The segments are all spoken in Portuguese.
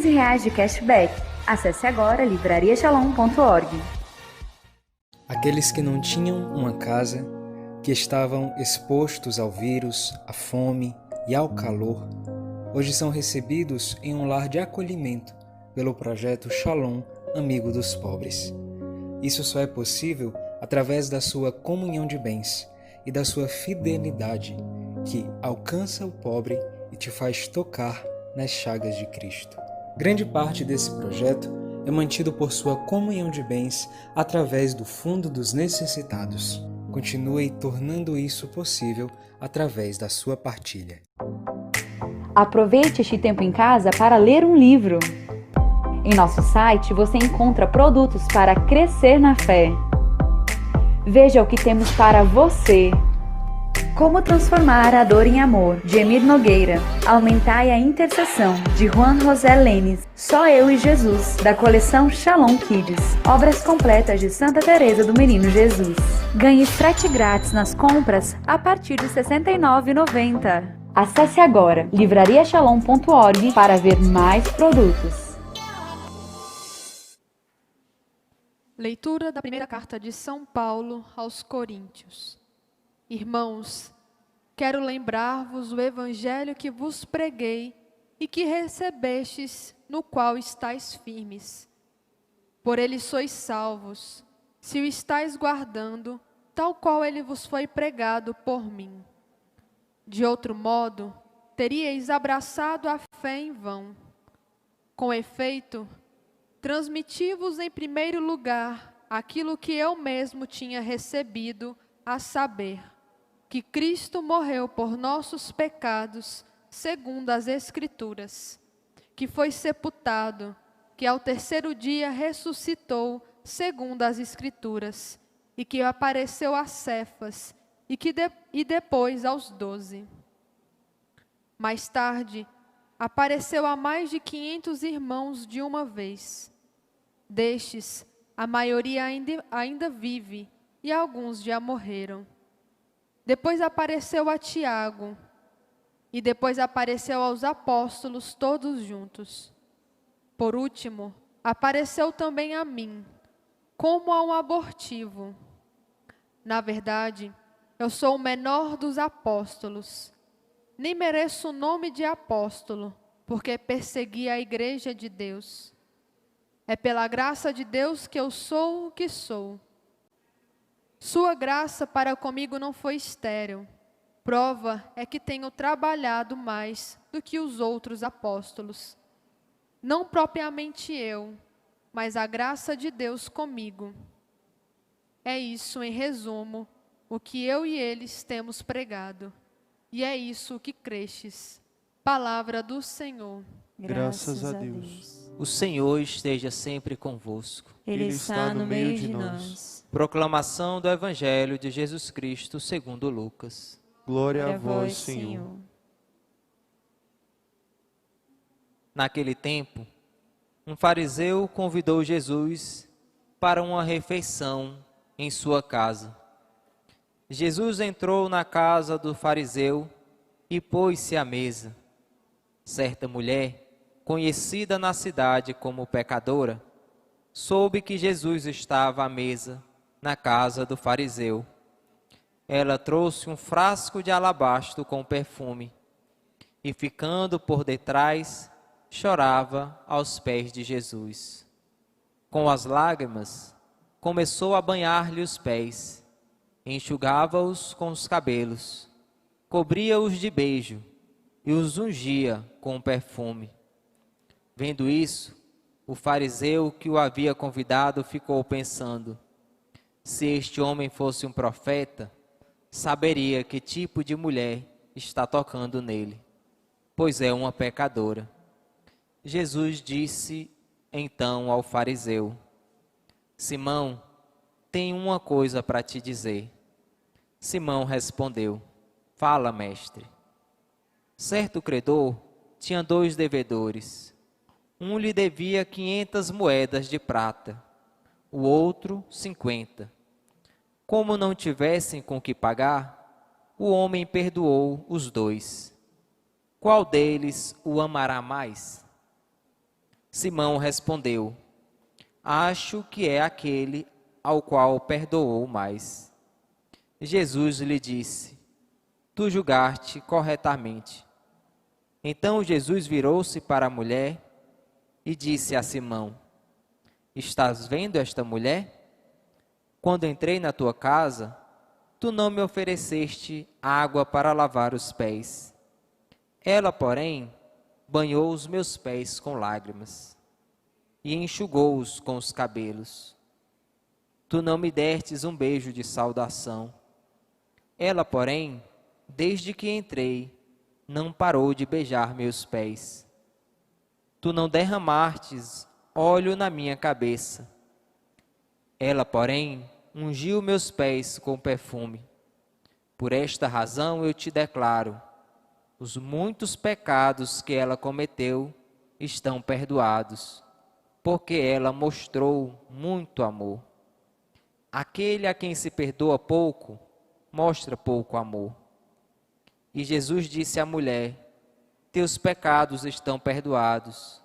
R$15 de cashback. Acesse agora livrariashalom.org. Aqueles que não tinham uma casa, que estavam expostos ao vírus, à fome e ao calor, hoje são recebidos em um lar de acolhimento pelo projeto Shalom, Amigo dos Pobres. Isso só é possível através da sua comunhão de bens e da sua fidelidade, que alcança o pobre e te faz tocar nas chagas de Cristo. Grande parte desse projeto é mantido por sua comunhão de bens através do Fundo dos Necessitados. Continue tornando isso possível através da sua partilha. Aproveite este tempo em casa para ler um livro. Em nosso site você encontra produtos para crescer na fé. Veja o que temos para você. Como transformar a dor em amor, de Emir Nogueira. Aumentai a intercessão, de Juan José Lenis. Só eu e Jesus, da coleção Shalom Kids. Obras completas de Santa Teresa do Menino Jesus. Ganhe frete grátis nas compras a partir de R$ 69,90. Acesse agora livrariashalom.org para ver mais produtos. Leitura da primeira carta de São Paulo aos Coríntios. Irmãos, quero lembrar-vos o evangelho que vos preguei e que recebestes, no qual estáis firmes. Por ele sois salvos, se o estáis guardando, tal qual ele vos foi pregado por mim. De outro modo, teríeis abraçado a fé em vão. Com efeito, transmiti-vos em primeiro lugar aquilo que eu mesmo tinha recebido, a saber, que Cristo morreu por nossos pecados, segundo as Escrituras, que foi sepultado, que ao terceiro dia ressuscitou, segundo as Escrituras, e que apareceu a Cefas, e depois aos 12. Mais tarde, apareceu a mais de 500 irmãos de uma vez. Destes, a maioria ainda vive, e alguns já morreram. Depois apareceu a Tiago, e depois apareceu aos apóstolos todos juntos. Por último, apareceu também a mim, como a um abortivo. Na verdade, eu sou o menor dos apóstolos. Nem mereço o nome de apóstolo, porque persegui a igreja de Deus. É pela graça de Deus que eu sou o que sou. Sua graça para comigo não foi estéril. Prova é que tenho trabalhado mais do que os outros apóstolos. Não propriamente eu, mas a graça de Deus comigo. É isso, em resumo, o que eu e eles temos pregado. E é isso que crestes. Palavra do Senhor. Graças a Deus. O Senhor esteja sempre convosco. Ele está no meio de nós. Proclamação do Evangelho de Jesus Cristo segundo Lucas. Glória a vós, Senhor. Naquele tempo, um fariseu convidou Jesus para uma refeição em sua casa. Jesus entrou na casa do fariseu e pôs-se à mesa. Certa mulher, conhecida na cidade como pecadora, soube que Jesus estava à mesa na casa do fariseu. Ela trouxe um frasco de alabastro com perfume e, ficando por detrás, chorava aos pés de Jesus. Com as lágrimas, começou a banhar-lhe os pés, enxugava-os com os cabelos, cobria-os de beijo e os ungia com perfume. Vendo isso, o fariseu que o havia convidado ficou pensando: se este homem fosse um profeta, saberia que tipo de mulher está tocando nele, pois é uma pecadora. Jesus disse então ao fariseu: Simão, tenho uma coisa para te dizer. Simão respondeu: fala, mestre. Certo credor tinha 2 devedores. Um lhe devia 500 moedas de prata, o outro 50. Como não tivessem com que pagar, o homem perdoou os 2. Qual deles o amará mais? Simão respondeu: acho que é aquele ao qual perdoou mais. Jesus lhe disse: tu julgaste corretamente. Então Jesus virou-se para a mulher e disse a Simão: estás vendo esta mulher? Quando entrei na tua casa, tu não me ofereceste água para lavar os pés. Ela, porém, banhou os meus pés com lágrimas e enxugou-os com os cabelos. Tu não me destes um beijo de saudação. Ela, porém, desde que entrei, não parou de beijar meus pés. Tu não derramastes óleo na minha cabeça. Ela, porém, ungiu meus pés com perfume. Por esta razão eu te declaro: os muitos pecados que ela cometeu estão perdoados, porque ela mostrou muito amor. Aquele a quem se perdoa pouco, mostra pouco amor. E Jesus disse à mulher: teus pecados estão perdoados.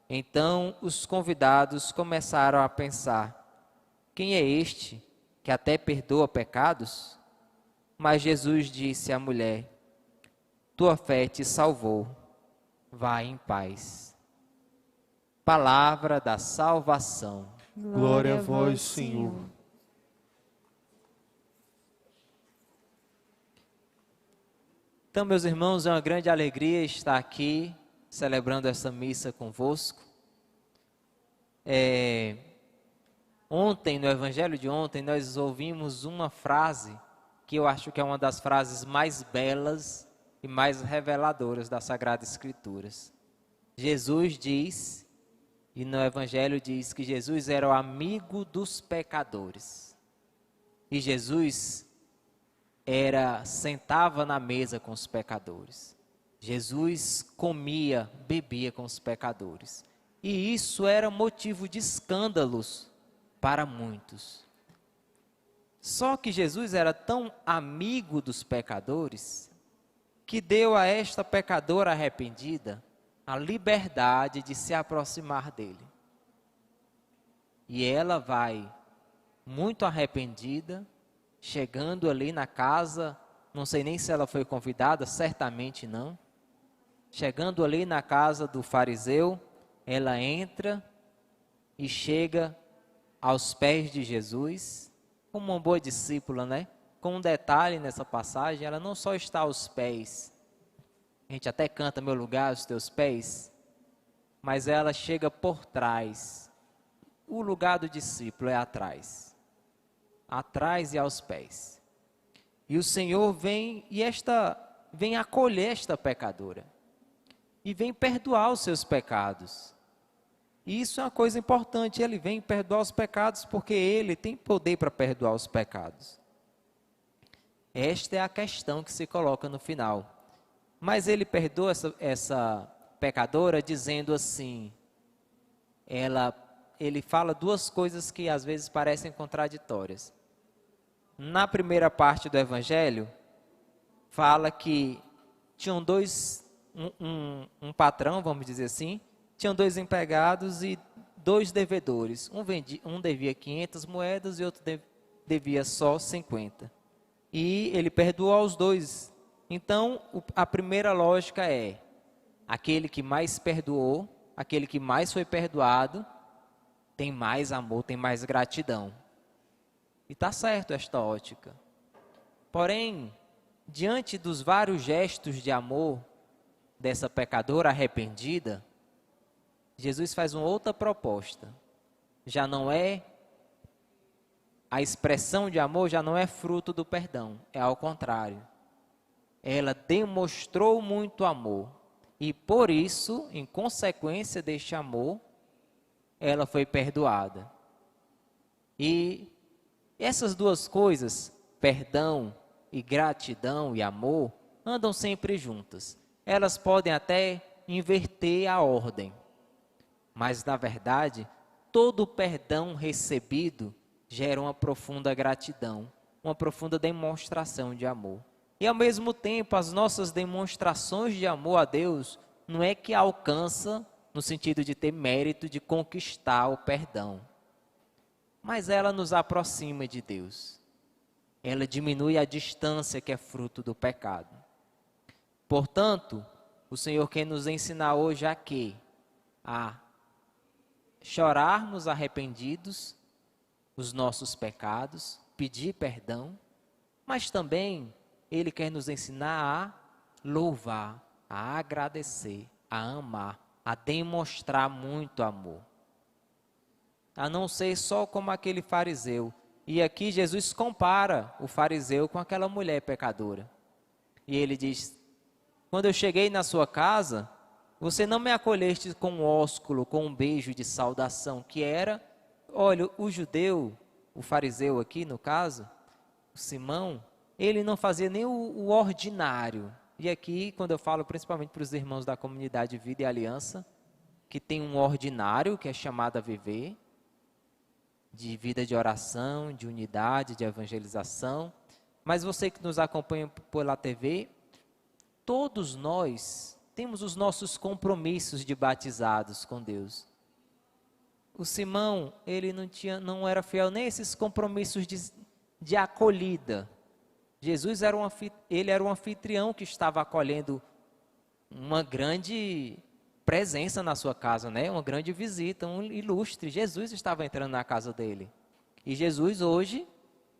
Então os convidados começaram a pensar: quem é este que até perdoa pecados? Mas Jesus disse à mulher: tua fé te salvou, vá em paz. Palavra da salvação. Glória a vós, Senhor. Então, meus irmãos, é uma grande alegria estar aqui celebrando essa missa convosco. Ontem, no Evangelho de ontem, nós ouvimos uma frase que eu acho que é uma das frases mais belas e mais reveladoras das Sagradas Escrituras. Jesus diz, e no Evangelho diz que Jesus era o amigo dos pecadores. E Jesus sentava na mesa com os pecadores. Jesus comia, bebia com os pecadores. E isso era motivo de escândalos para muitos. Só que Jesus era tão amigo dos pecadores que deu a esta pecadora arrependida a liberdade de se aproximar dele. E ela vai muito arrependida, chegando ali na casa, não sei nem se ela foi convidada, certamente não. Chegando ali na casa do fariseu, ela entra e chega aos pés de Jesus, como uma boa discípula, né? Com um detalhe nessa passagem, ela não só está aos pés, a gente até canta meu lugar aos teus pés, mas ela chega por trás. O lugar do discípulo é atrás e aos pés. E o Senhor vem acolher esta pecadora e vem perdoar os seus pecados. E isso é uma coisa importante, ele vem perdoar os pecados porque ele tem poder para perdoar os pecados. Esta é a questão que se coloca no final. Mas ele perdoa essa pecadora dizendo assim, ele fala duas coisas que às vezes parecem contraditórias. Na primeira parte do Evangelho, fala que tinham um patrão, vamos dizer assim, tinham 2 empregados e 2 devedores. Um devia 500 moedas e outro devia só 50. E ele perdoou aos 2. Então, a primeira lógica é, aquele que mais perdoou, aquele que mais foi perdoado, tem mais amor, tem mais gratidão. E está certo esta ótica. Porém, diante dos vários gestos de amor dessa pecadora arrependida, Jesus faz uma outra proposta. Já não é, a expressão de amor já não é fruto do perdão, é ao contrário. Ela demonstrou muito amor e por isso, em consequência deste amor, ela foi perdoada. E essas duas coisas, perdão e gratidão e amor, andam sempre juntas. Elas podem até inverter a ordem, mas na verdade, todo o perdão recebido gera uma profunda gratidão, uma profunda demonstração de amor. E ao mesmo tempo, as nossas demonstrações de amor a Deus não é que alcança no sentido de ter mérito de conquistar o perdão. Mas ela nos aproxima de Deus. Ela diminui a distância que é fruto do pecado. Portanto, o Senhor quer nos ensinar hoje a quê? A chorarmos arrependidos os nossos pecados, pedir perdão, mas também Ele quer nos ensinar a louvar, a agradecer, a amar, a demonstrar muito amor. A não ser só como aquele fariseu. E aqui Jesus compara o fariseu com aquela mulher pecadora. E ele diz: quando eu cheguei na sua casa, você não me acolheste com um ósculo, com um beijo de saudação, que era, olha, o judeu, o fariseu aqui no caso, o Simão, ele não fazia nem o ordinário. E aqui, quando eu falo principalmente para os irmãos da comunidade Vida e Aliança, que tem um ordinário que é chamado a viver, de vida de oração, de unidade, de evangelização. Mas você que nos acompanha pela TV, todos nós temos os nossos compromissos de batizados com Deus. O Simão, ele não era fiel nem a esses compromissos de acolhida. Jesus era um anfitrião que estava acolhendo uma grande presença na sua casa, né? Uma grande visita, um ilustre. Jesus estava entrando na casa dele. E Jesus hoje,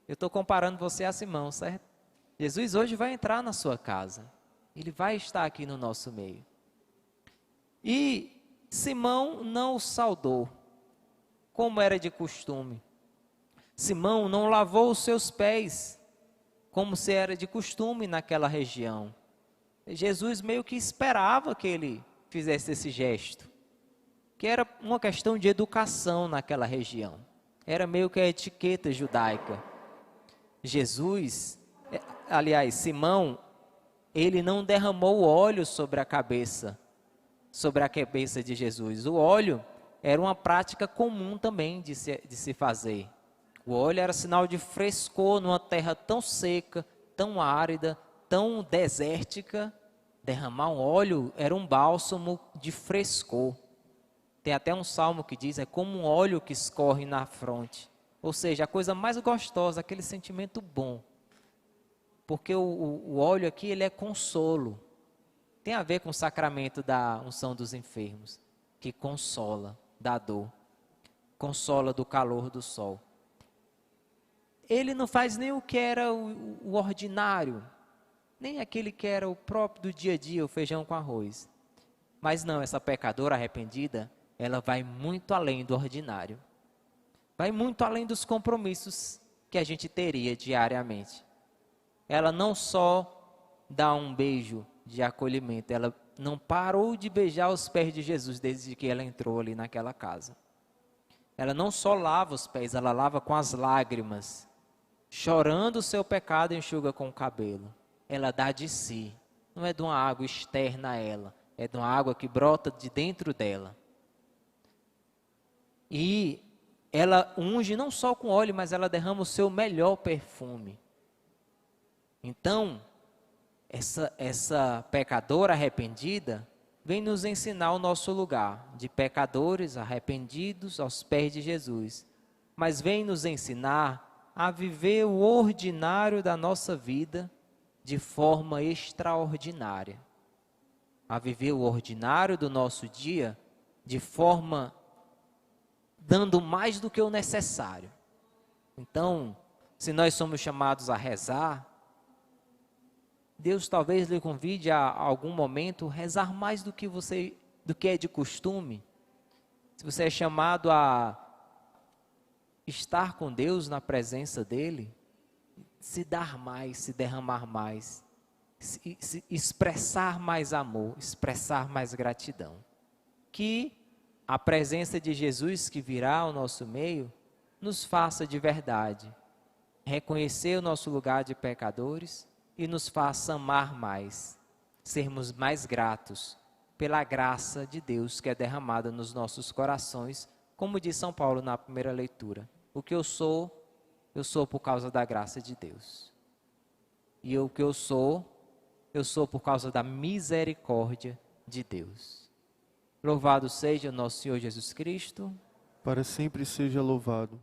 eu estou comparando você a Simão, certo? Jesus hoje vai entrar na sua casa. Ele vai estar aqui no nosso meio. E Simão não o saudou, como era de costume. Simão não lavou os seus pés, como se era de costume naquela região. Jesus meio que esperava que ele fizesse esse gesto, que era uma questão de educação naquela região. Era meio que a etiqueta judaica. Simão, ele não derramou óleo sobre a cabeça de Jesus. O óleo era uma prática comum também de se fazer. O óleo era sinal de frescor numa terra tão seca, tão árida, tão desértica. Derramar um óleo era um bálsamo de frescor. Tem até um salmo que diz, é como um óleo que escorre na fronte. Ou seja, a coisa mais gostosa, aquele sentimento bom. Porque o óleo aqui, ele é consolo. Tem a ver com o sacramento da unção dos enfermos, que consola da dor, consola do calor do sol. Ele não faz nem o que era o ordinário, nem aquele que era o próprio do dia a dia, o feijão com arroz. Mas não, essa pecadora arrependida, ela vai muito além do ordinário. Vai muito além dos compromissos que a gente teria diariamente. Ela não só dá um beijo de acolhimento, ela não parou de beijar os pés de Jesus desde que ela entrou ali naquela casa. Ela não só lava os pés, ela lava com as lágrimas. Chorando o seu pecado, enxuga com o cabelo. Ela dá de si, não é de uma água externa a ela, é de uma água que brota de dentro dela. E ela unge não só com óleo, mas ela derrama o seu melhor perfume. Então, essa pecadora arrependida vem nos ensinar o nosso lugar de pecadores arrependidos aos pés de Jesus, mas vem nos ensinar a viver o ordinário da nossa vida de forma extraordinária, a viver o ordinário do nosso dia de forma dando mais do que o necessário. Então, se nós somos chamados a rezar, Deus talvez lhe convide a algum momento rezar mais do que é de costume. Se você é chamado a estar com Deus na presença dele, se dar mais, se derramar mais, se expressar mais amor, expressar mais gratidão. Que a presença de Jesus que virá ao nosso meio nos faça de verdade reconhecer o nosso lugar de pecadores e nos faça amar mais, sermos mais gratos pela graça de Deus que é derramada nos nossos corações, como diz São Paulo na primeira leitura. O que eu sou por causa da graça de Deus. E o que eu sou por causa da misericórdia de Deus. Louvado seja nosso Senhor Jesus Cristo. Para sempre seja louvado.